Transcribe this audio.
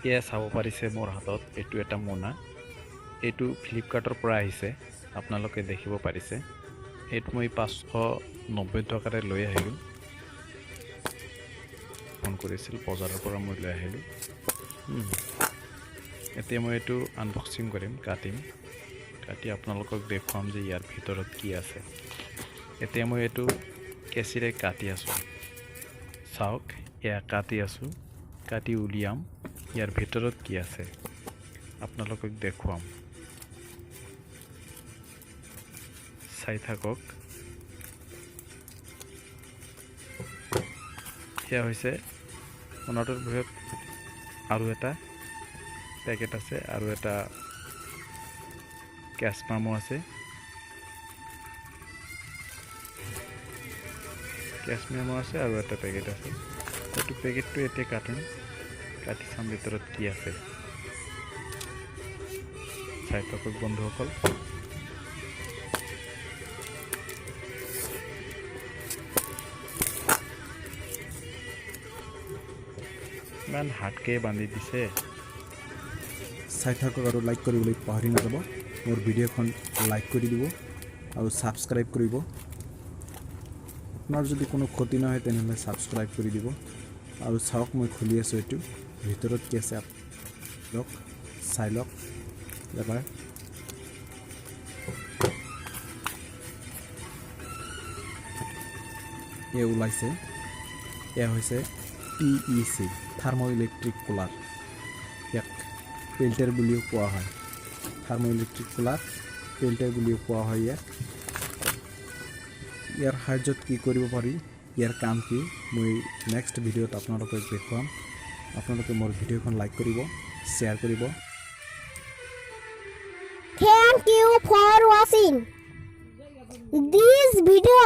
এয়া চাব পাৰিছে মোৰ হাতত এইটো এটা মোনা এইটো ফ্লিপকাৰ্টৰ পৰা আহিছে আপোনালোকে দেখিব পাৰিছে এইটো মই 590 টকাৰে লৈ আহিলোঁ ফোন কৰিছিল বজাৰৰ পৰা মই লৈ আহিলোঁ এতিয়া মই এইটো আনবক্সিং কৰিম কাটি আপোনালোকক দেখুৱাম যে ইয়াৰ ভিতৰত কি আছে এতিয়া মই এইটো কেঁচিৰে কাটি আছোঁ চাওক এয়া কাটি আছোঁ কাটি উলিয়াম ইয়াৰ ভিতৰত কি আছে আপোনালোকক দেখুৱাম চাই থাকক এয়া হৈছে মোনাটোৰ ভিতৰত আৰু এটা পেকেট আছে আৰু এটা কেছ মেমো আছে আৰু এটা পেকেট আছে এইটো পেকেটটো এতিয়া কাটি চাম ভিতৰত কি আছে চাই থাকক বন্ধুসকল ইমান হাতকে বান্ধি দিছে চাই থাকক আৰু লাইক কৰিবলৈ পাহৰি নাযাব মোৰ ভিডিঅ'খন লাইক কৰি দিব আৰু ছাবস্ক্ৰাইব কৰিব আপোনাৰ যদি কোনো ক্ষতি নহয় তেনেহ'লে ছাবস্ক্ৰাইব কৰি দিব আৰু চাওক মই খুলি আছোঁ এইটো ভিতৰত কি আছে লওক চাই লওক এবাৰ এয়া ওলাইছে এয়া হৈছে TEC থাৰ্মো ইলেক্ট্ৰিক কুলাৰ ইয়াক ফিল্টাৰ বুলিও কোৱা হয় থাৰ্মো ইলেক্ট্ৰিক কুলাৰ ফিল্টাৰ বুলিও কোৱা হয় ইয়াৰ সাহায্যত কি কৰিব পাৰি ইয়াৰ কাম কি মই নেক্সট ভিডিঅ'ত আপোনালোকক দেখুৱাম আপোনালোকে মোৰ ভিডিঅ'খন লাইক কৰিব শ্বেয়াৰ কৰিব Thank you for watching this video.